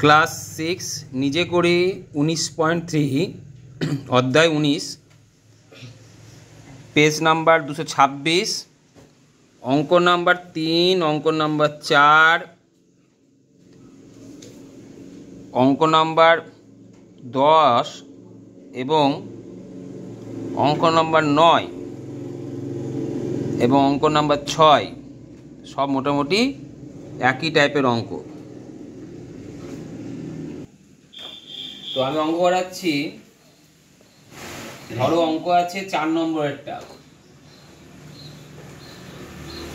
Class 6 নিজে করে 19.3 অধ্যায় 19 পেজ নাম্বার 226 অঙ্ক নাম্বার 3 অঙ্ক নাম্বার 4 অঙ্ক নাম্বার 10 এবং অঙ্ক নাম্বার 9 এবং অঙ্ক নাম্বার 6 সব মোটামুটি একই টাইপের অঙ্ক। তো আমি অঙ্ক করাচ্ছি। ধরো অঙ্ক আছে 4 নম্বরেরটা,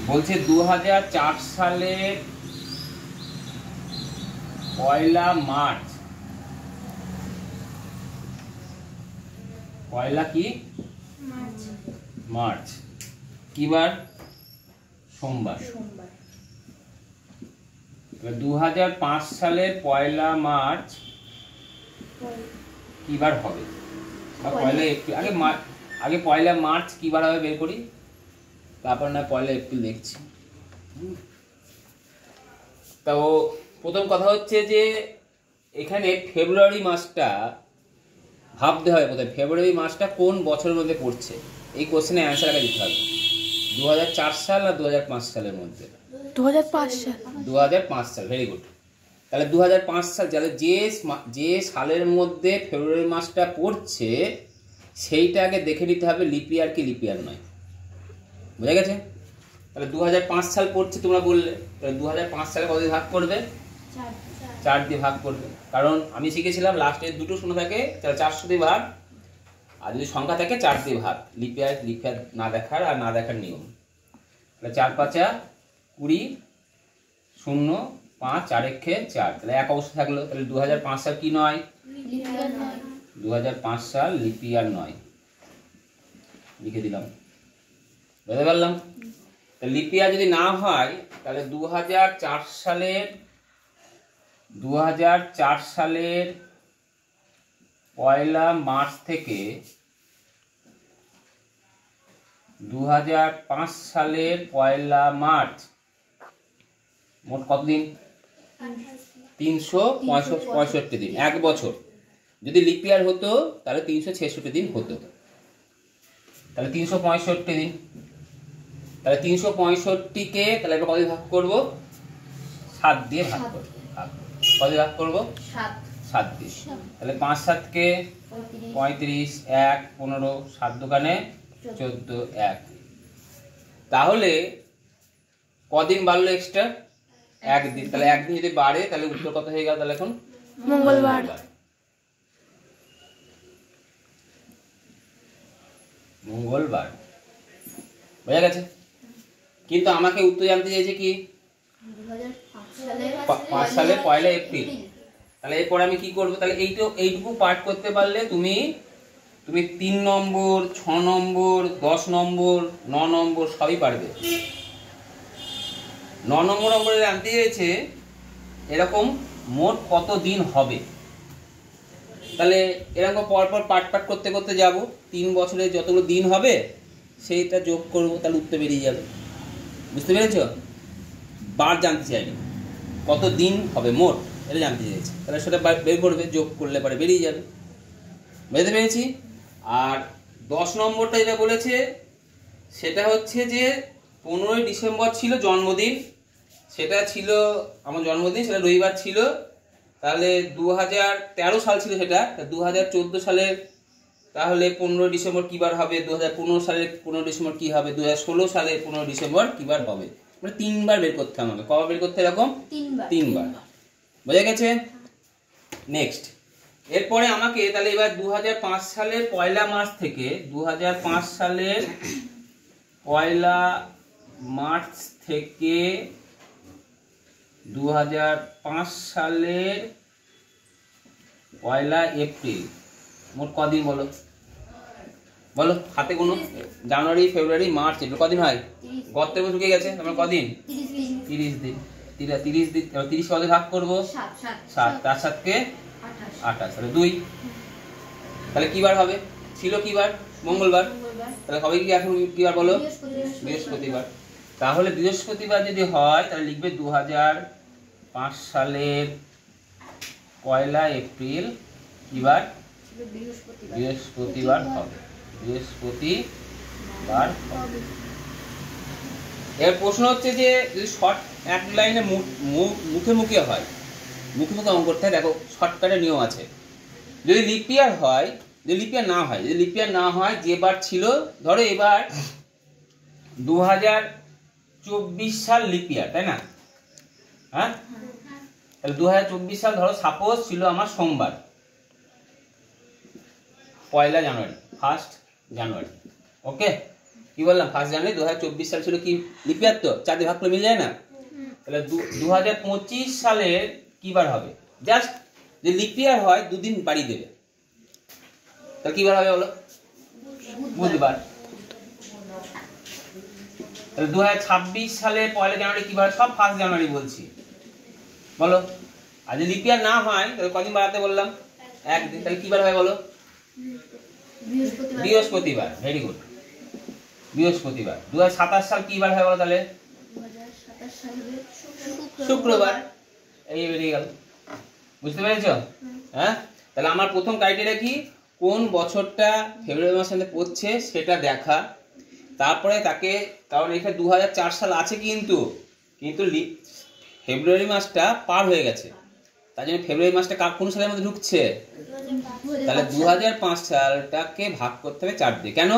বলছে 2004 সালের 1 মার্চ, মার্চ কি বার? সোমবার। 2005 সালের 1 মার্চ কি বার হবে? পয়লা এপ্রিল। আগে 1 মার্চ কি বার হবে বের করি, তারপর না 1 এপ্রিল দেখছি। তো প্রথম কথা হচ্ছে যে এখানে ফেব্রুয়ারি মাসটা ভাবতে হবে। প্রথমে ফেব্রুয়ারি মাসটা কোন বছরের মধ্যে পড়ছে, এই কোশ্চেনের অ্যান্সার আগে দিতে হবে। 2004 সাল না 2005 সালের মধ্যে? 2005 সাল। 2005 সাল, ভেরি গুড। তাহলে 2005 সাল, তাহলে যে সালের মধ্যে ফেব্রুয়ারি মাসটা পড়ছে সেইটা আগে দেখে নিতে হবে লিপ ইয়ার কি লিপ ইয়ার নয়। বুঝা গেছে? তাহলে 2005 সাল পড়ছে তোমরা বললে, তাহলে 2005 সালে কত দিয়ে ভাগ করবে? 4 দিয়ে ভাগ করবে। কারণ আমি শিখেছিলাম লাস্টে দুটো শূন্য থাকে, তাহলে 400 দিয়ে ভাগ, আর যদি সংখ্যা থাকে 4 দিয়ে ভাগ। লিপ ইয়ার না দেখার আর না দেখার নিয়ম। তাহলে 4 5 20, 0 5 4 1 4, তাহলে এক অবস্থা থাকলো। তাহলে 2005 সাল কি নয়? 2005 সাল লিপ ইয়ার নয়, লিখে দিলাম। বুঝতে পারলাম? লিপ ইয়ার যদি না হয় তাহলে 2004 সালের 1 মার্চ থেকে 2005 সালের 1 মার্চ মোট কতদিন? 365 দিন, এক বছর। যদি লিপ ইয়ার হতো তাহলে 366 দিন হতো। তাহলে 365 দিন। তাহলে 365কে তাহলে আমরা কত দিয়ে ভাগ করবো? 7 দিয়ে ভাগ করবো। কত দিয়ে ভাগ করবো? 7 দিয়ে। তাহলে 5 7 কে 35, 1 15, 7 দোকানে 14, 1। তাহলে কদিন বাড়লো এক্সট্রা? একদিন। তাহলে একদিন যদি বাড়ে তাহলে উত্তর কত হয়ে গেল? তাহলে এখন মঙ্গলবার। বোঝা গেছে? কিন্তু আমাকে উত্তর জানতে চাইছে কি 5 সালে 1 এপ্রিল। তাহলে এরপর আমি কি করবো? তাহলে এইটুকু পার্ট করতে পারলে তুমি 3 নম্বর, 6 নম্বর, 10 নম্বর, 9 নম্বর সবই পারবে। 9 নম্বরে জানতে চেয়েছে এরকম মোট কত দিন হবে। তাহলে এরকম পরপর পার্ট করতে করতে যাব। 3 বছরে যতগুলো দিন হবে সেইটা যোগ করব, তাহলে উত্তর বেরিয়ে যাবে। বুঝতে পেরেছ? বার জানতে চাইনি, কত দিন হবে মোট এটা জানতে চাইছি। তাহলে সেটা বের করবে, যোগ করলে পরে বেরিয়ে যাবে। বুঝতে পেরেছি? আর 10 নম্বরটা যেটা বলেছে সেটা হচ্ছে যে 15ই ডিসেম্বর ছিল জন্মদিন, সেটা ছিল আমার জন্মদিন, সেটা রবিবার ছিল। তাহলে 2013 সাল ছিল সেটা। 2014 সালের তাহলে 15 ডিসেম্বর কি বার হবে? 2015 সালের 15 ডিসেম্বর কি হবে? 2016 সালের 15 ডিসেম্বর কি বার হবে? মানে 3 বার বের করতে হবে। কবার বের করতে? এরকম 3 বার। বোঝা গেছে? নেক্সট, এরপরে আমাকে তাহলে এবার 2005 সালের 1 মার্চ থেকে 2005 সালের 1 মার্চ থেকে 2005 সালের 1 এপ্রিল মোট কদিন বলো? বলো হাতে কোনো? জানুয়ারি, ফেব্রুয়ারি, মার্চ, এপ্রিল কদিন হয়? গর্তে ঢুকে গেছে। আমরা কদিন? 30 দিন। 30 দিন। 30 কত ভাগ করবো? 7। 4 7 কে 28, তাহলে 2। তাহলে কি বার হবে? ছিল কি বার? মঙ্গলবার। তাহলে হবে কি এখন কি বার বলো? বৃহস্পতিবার। তাহলে বৃহস্পতিবার যদি হয় তাহলে লিখবে 2005 সালের পয়লা এপ্রিল কি বার? বৃহস্পতিবার হবে। বৃহস্পতিবার হবে। এর প্রশ্ন হচ্ছে যে যদি শর্ট এক লাইনে মুখে মুখে হয়, মুখে মুখে অঙ্ক করতে হয়। দেখো শর্টকাটের নিয়ম আছে। যদি লিপিয়ার হয়, যদি লিপিয়ার না হয়, যদি লিপিয়ার না হয়, যে বার ছিল, ধরো এবার 2024 সাল লিপিয়ার, তাই না? হ্যাঁ, তাহলে 2024 সাল ধরো সাপোজ ছিল আমার সোমবার, 1 জানুয়ারি, 1 জানুয়ারি। ওকে, কি বললাম? 1 জানুয়ারি 2024 সাল ছিল কি লিপিয়ার? তো 4 দিয়ে ভাগ করে মিলে যায় না? তাহলে 2025 সালের কি বার হবে? জাস্ট যে লিপিয়ার হয় 2 দিন বাড়িয়ে দেবে, তাহলে কি বার হবে বলো? বুধবার। তাহলে 2026 সালে 1 জানুয়ারি কি বার? সব 1 জানুয়ারি বলছি, বলো। আর যদি লিপিয়ার না হয় তাহলে কদিন বাড়াতে বললাম? 1 দিন। তাহলে কি বার হয় বলো? বৃহস্পতিবার। ভেরি গুড, বৃহস্পতিবার। 2027 সাল কি বার হয় বলো তাহলে? শুক্রবার। এই বেরিয়ে গেল, বুঝতে পেরেছো? হ্যাঁ, তাহলে আমার প্রথম ক্রাইটেরিয়া কি? কোন বছরটা ফেব্রুয়ারি মাসের মধ্যে পড়ছে সেটা দেখা। তারপরে তাকে, কারণ এখানে 2004 সাল আছে, কিন্তু ফেব্রুয়ারি মাসটা পার হয়ে গেছে, তার জন্য ফেব্রুয়ারি মাসটা কোন সালের মধ্যে ঢুকছে? তাহলে 2005 সালটাকে ভাগ করতে হবে 4 দিয়ে। কেন?